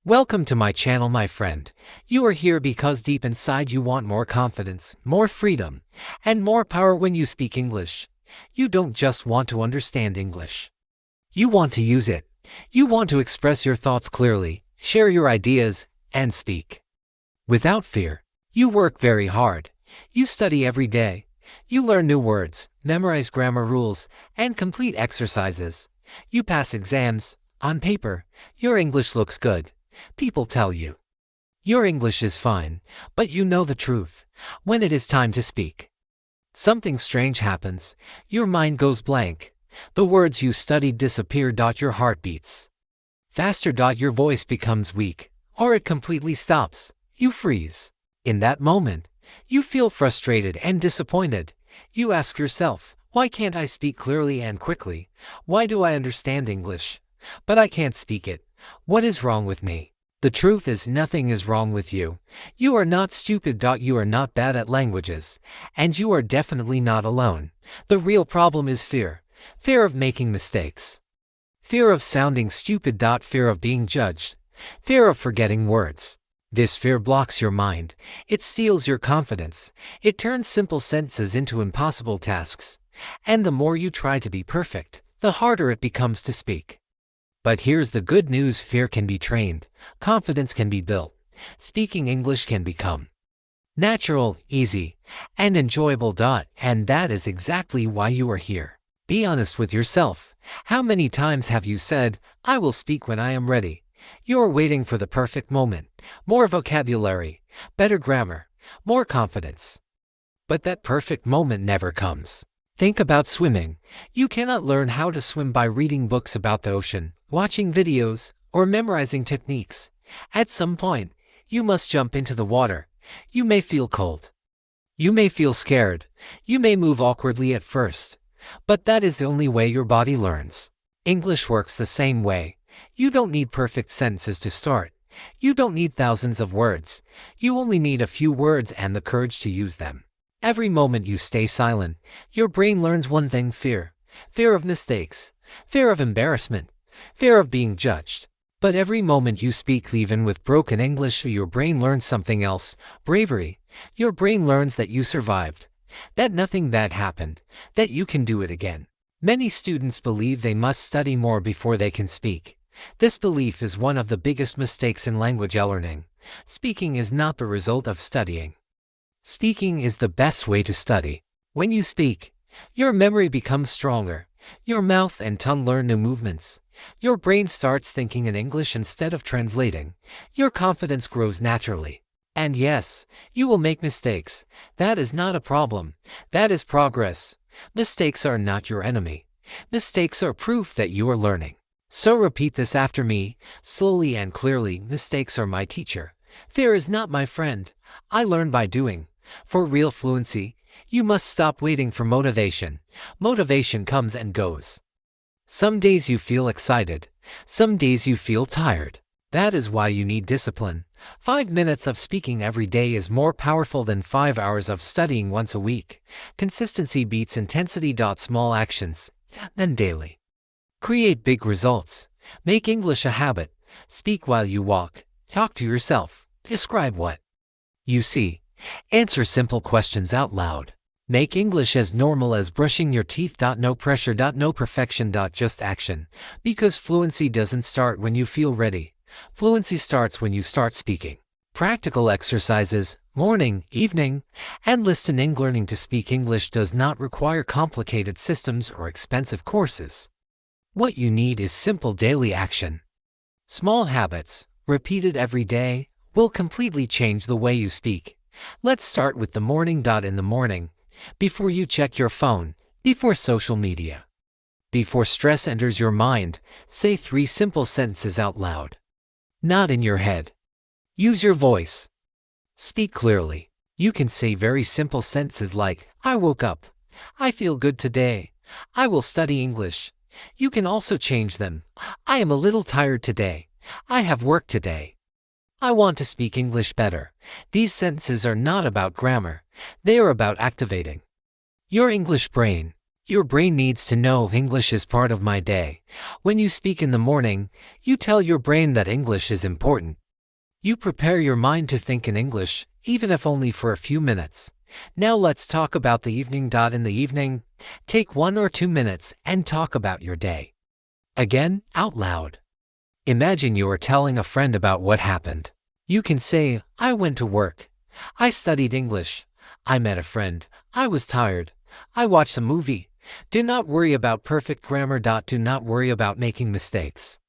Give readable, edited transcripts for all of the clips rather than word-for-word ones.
Welcome to my channel, my friend. You are here because deep inside you want more confidence, more freedom, and more power when you speak English. You don't just want to understand English. You want to use it. You want to express your thoughts clearly, share your ideas, and speak without fear. You work very hard. You study every day. You learn new words, memorize grammar rules, and complete exercises. You pass exams. On paper, your English looks good. People tell you your English is fine, but you know the truth. When it is time to speak, something strange happens. Your mind goes blank. The words you studied disappear. Your heart beats faster. Your voice becomes weak, or it completely stops. You freeze. In that moment, you feel frustrated and disappointed. You ask yourself, why can't I speak clearly and quickly? Why do I understand English, but I can't speak it? What is wrong with me? The truth is, nothing is wrong with you. You are not stupid. You are not bad at languages, and you are definitely not alone. The real problem is fear. Fear of making mistakes. Fear of sounding stupid. Fear of being judged. Fear of forgetting words. This fear blocks your mind. It steals your confidence. It turns simple sentences into impossible tasks. And the more you try to be perfect, the harder it becomes to speak. But here's the good news: fear can be trained, confidence can be built, speaking English can become natural, easy, and enjoyable. And that is exactly why you are here. Be honest with yourself. How many times have you said, I will speak when I am ready? You're waiting for the perfect moment, more vocabulary, better grammar, more confidence. But that perfect moment never comes. Think about swimming. You cannot learn how to swim by reading books about the ocean, watching videos, or memorizing techniques. At some point, you must jump into the water. You may feel cold. You may feel scared. You may move awkwardly at first. But that is the only way your body learns. English works the same way. You don't need perfect sentences to start. You don't need thousands of words. You only need a few words and the courage to use them. Every moment you stay silent, your brain learns one thing: fear. Fear of mistakes. Fear of embarrassment. Fear of being judged. But every moment you speak, even with broken English, your brain learns something else: bravery. Your brain learns that you survived, that nothing bad happened, that you can do it again. Many students believe they must study more before they can speak. This belief is one of the biggest mistakes in language learning. Speaking is not the result of studying. Speaking is the best way to study. When you speak, your memory becomes stronger. Your mouth and tongue learn new movements. Your brain starts thinking in English instead of translating. Your confidence grows naturally. And yes, you will make mistakes. That is not a problem. That is progress. Mistakes are not your enemy. Mistakes are proof that you are learning. So repeat this after me, slowly and clearly. Mistakes are my teacher. Fear is not my friend. I learn by doing. For real fluency, you must stop waiting for motivation. Motivation comes and goes. Some days you feel excited. Some days you feel tired. That is why you need discipline. 5 minutes of speaking every day is more powerful than 5 hours of studying once a week. Consistency beats intensity. Small actions, then daily, create big results. Make English a habit. Speak while you walk. Talk to yourself. Describe what you see. Answer simple questions out loud. Make English as normal as brushing your teeth. No pressure. No perfection. Just action. Because fluency doesn't start when you feel ready. Fluency starts when you start speaking. Practical exercises, morning, evening, and listening. Learning to speak English does not require complicated systems or expensive courses. What you need is simple daily action. Small habits, repeated every day, will completely change the way you speak. Let's start with the morning. In the morning, before you check your phone, before social media, before stress enters your mind, say 3 simple sentences out loud. Not in your head. Use your voice. Speak clearly. You can say very simple sentences like, I woke up. I feel good today. I will study English. You can also change them. I am a little tired today. I have work today. I want to speak English better. These sentences are not about grammar. They are about activating your English brain. Your brain needs to know English is part of my day. When you speak in the morning, you tell your brain that English is important. You prepare your mind to think in English, even if only for a few minutes. Now let's talk about the evening. In the evening, take 1 or 2 minutes and talk about your day. Again, out loud. Imagine you are telling a friend about what happened. You can say, I went to work. I studied English. I met a friend. I was tired. I watched a movie. Do not worry about perfect grammar. Do not worry about making mistakes.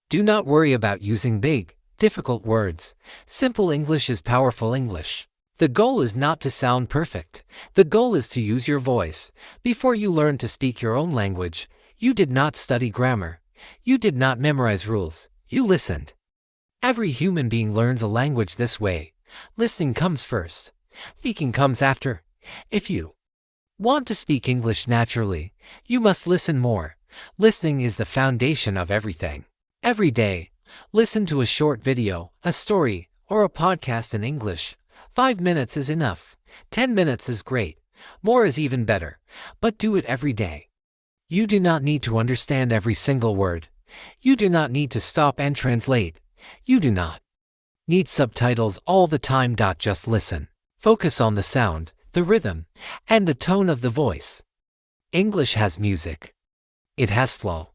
Do not worry about using big, difficult words. Simple English is powerful English. The goal is not to sound perfect. The goal is to use your voice. Before you learn to speak your own language, you did not study grammar. You did not memorize rules. You listened. Every human being learns a language this way. Listening comes first. Speaking comes after. If you want to speak English naturally, you must listen more. Listening is the foundation of everything. Every day, listen to a short video, a story, or a podcast in English. 5 minutes is enough. 10 minutes is great. More is even better. But do it every day. You do not need to understand every single word. You do not need to stop and translate. You do not need subtitles all the time. Just listen. Focus on the sound, the rhythm, and the tone of the voice. English has music. It has flow.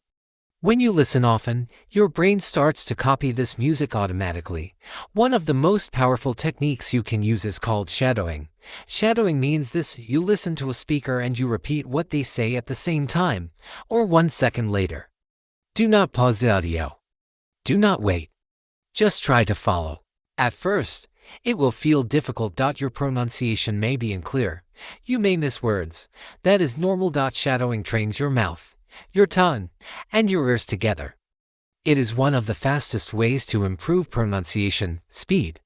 When you listen often, your brain starts to copy this music automatically. One of the most powerful techniques you can use is called shadowing. Shadowing means this: you listen to a speaker and you repeat what they say at the same time, or 1 second later. Do not pause the audio. Do not wait. Just try to follow. At first, it will feel difficult. Your pronunciation may be unclear. You may miss words. That is normal. Shadowing trains your mouth, your tongue, and your ears together. It is one of the fastest ways to improve pronunciation, speed,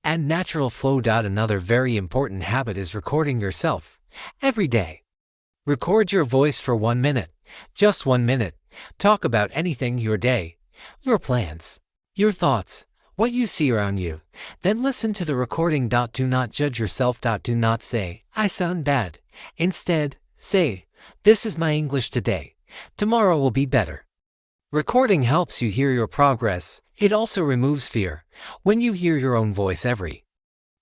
and natural flow. Another very important habit is recording yourself every day. Record your voice for 1 minute, just 1 minute. Talk about anything: your day, your plans, your thoughts, what you see around you. Then listen to the recording. Do not judge yourself. Do not say, I sound bad. Instead, say, this is my English today. Tomorrow will be better. Recording helps you hear your progress. It also removes fear. When you hear your own voice every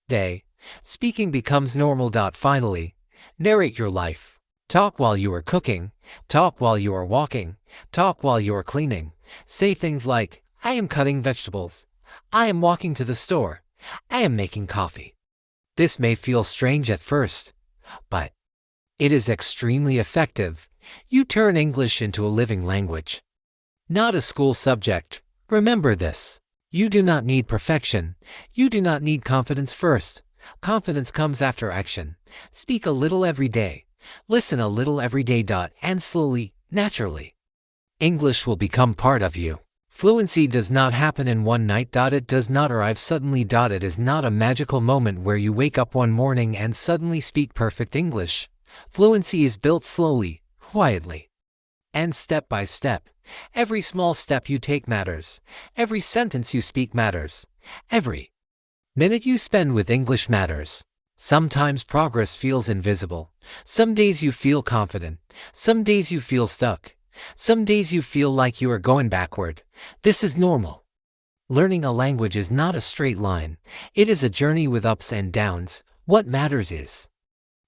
day, speaking becomes normal. Finally, narrate your life. Talk while you are cooking. Talk while you are walking. Talk while you are cleaning. Say things like, I am cutting vegetables. I am walking to the store. I am making coffee. This may feel strange at first, but it is extremely effective. You turn English into a living language, not a school subject. Remember this. You do not need perfection. You do not need confidence first. Confidence comes after action. Speak a little every day. Listen a little every day. And slowly, naturally, English will become part of you. Fluency does not happen in one night. It does not arrive suddenly. It is not a magical moment where you wake up one morning and suddenly speak perfect English. Fluency is built slowly, quietly, and step by step. Every small step you take matters. Every sentence you speak matters. Every minute you spend with English matters. Sometimes progress feels invisible. Some days you feel confident. Some days you feel stuck. Some days you feel like you are going backward. This is normal. Learning a language is not a straight line. It is a journey with ups and downs. What matters is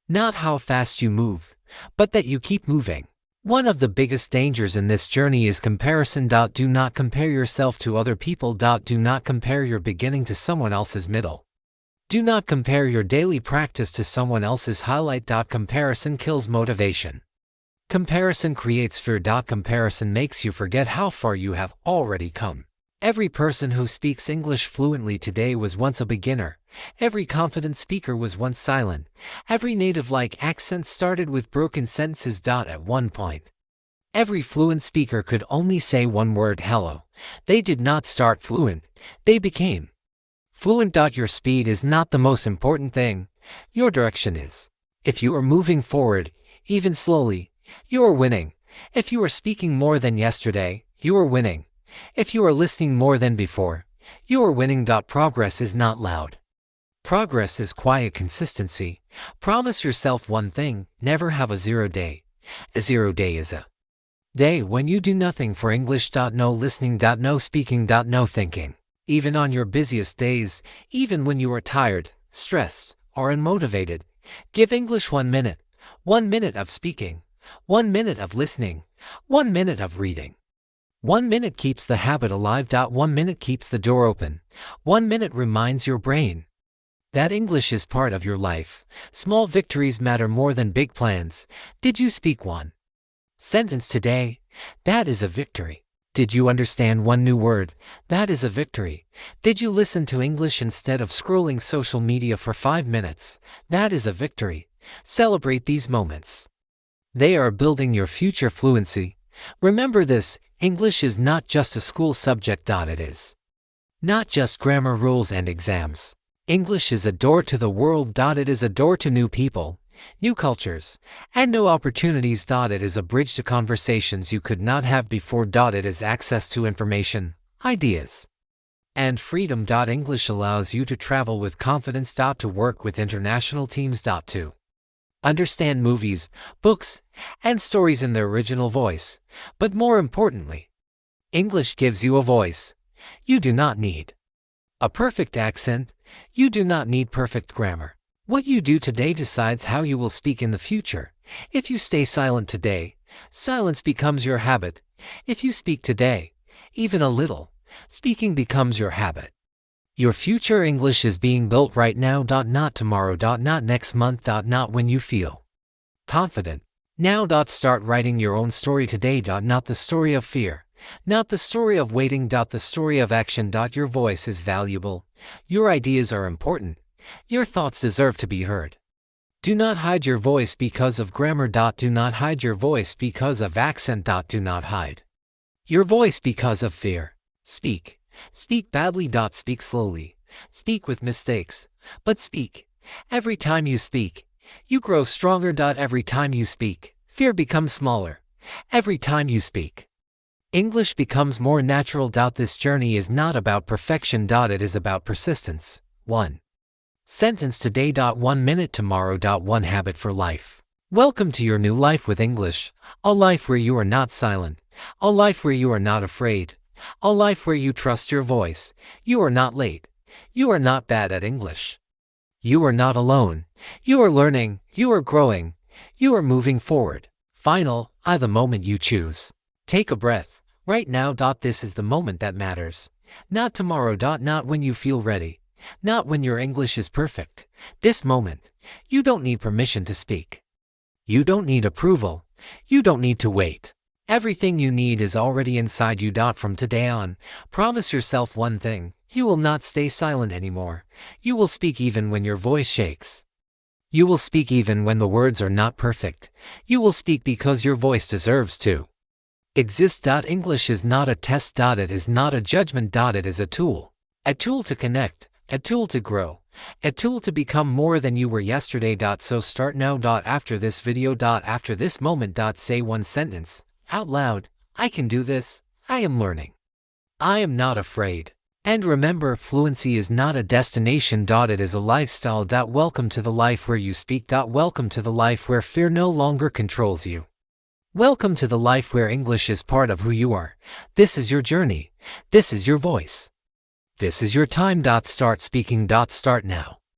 not how fast you move, but that you keep moving. One of the biggest dangers in this journey is comparison. Do not compare yourself to other people. Do not compare your beginning to someone else's middle. Do not compare your daily practice to someone else's highlight. Comparison kills motivation. Comparison creates fear. Comparison makes you forget how far you have already come. Every person who speaks English fluently today was once a beginner. Every confident speaker was once silent. Every native-like accent started with broken sentences. At one point, every fluent speaker could only say one word: hello. They did not start fluent. They became fluent. Your speed is not the most important thing. Your direction is. If you are moving forward, even slowly, you are winning. If you are speaking more than yesterday, you are winning. If you are listening more than before, you are winning. Progress is not loud. Progress is quiet consistency. Promise yourself one thing: never have a 0 day. A 0 day is a day when you do nothing for English. No listening. No speaking. No thinking. Even on your busiest days, even when you are tired, stressed, or unmotivated, give English 1 minute. 1 minute of speaking. 1 minute of listening. 1 minute of reading. 1 minute keeps the habit alive. 1 minute keeps the door open. 1 minute reminds your brain that English is part of your life. Small victories matter more than big plans. Did you speak one sentence today? That is a victory. Did you understand one new word? That is a victory. Did you listen to English instead of scrolling social media for 5 minutes? That is a victory. Celebrate these moments. They are building your future fluency. Remember this, English is not just a school subject. It is not just grammar rules and exams. English is a door to the world. It is a door to new people, new cultures, and new opportunities. It is a bridge to conversations you could not have before. It is access to information, ideas, and freedom. English allows you to travel with confidence. To work with international teams. To understand movies, books, and stories in their original voice. But more importantly, English gives you a voice. You do not need a perfect accent. You do not need perfect grammar. What you do today decides how you will speak in the future. If you stay silent today, silence becomes your habit. If you speak today, even a little, speaking becomes your habit. Your future English is being built right now. Not tomorrow. Not next month. Not when you feel confident. Now. Start writing your own story today. Not the story of fear. Not the story of waiting. The story of action. Your voice is valuable. Your ideas are important. Your thoughts deserve to be heard. Do not hide your voice because of grammar. Do not hide your voice because of accent. Do not hide your voice because of fear. Speak. Speak badly. Speak slowly. Speak with mistakes. But speak. Every time you speak, you grow stronger. Every time you speak, fear becomes smaller. Every time you speak, English becomes more natural. This journey is not about perfection. It is about persistence. 1 sentence today. 1 minute tomorrow. 1 habit for life. Welcome to your new life with English. A life where you are not silent. A life where you are not afraid. A life where you trust your voice. You are not late. You are not bad at English. You are not alone. You are learning. You are growing. You are moving forward. The moment you choose. Take a breath. Right now. This is the moment that matters. Not tomorrow. Not when you feel ready. Not when your English is perfect. This moment. You don't need permission to speak. You don't need approval. You don't need to wait. Everything you need is already inside you. From today on, promise yourself one thing. You will not stay silent anymore. You will speak even when your voice shakes. You will speak even when the words are not perfect. You will speak because your voice deserves to exist. English is not a test. It is not a judgment. It is a tool. A tool to connect. A tool to grow. A tool to become more than you were yesterday. So start now. After this video. After this moment. Say one sentence out loud. I can do this. I am learning. I am not afraid. And remember, fluency is not a destination. It is a lifestyle. Welcome to the life where you speak. Welcome to the life where fear no longer controls you. Welcome to the life where English is part of who you are. This is your journey. This is your voice. This is your time. Start speaking. Start now.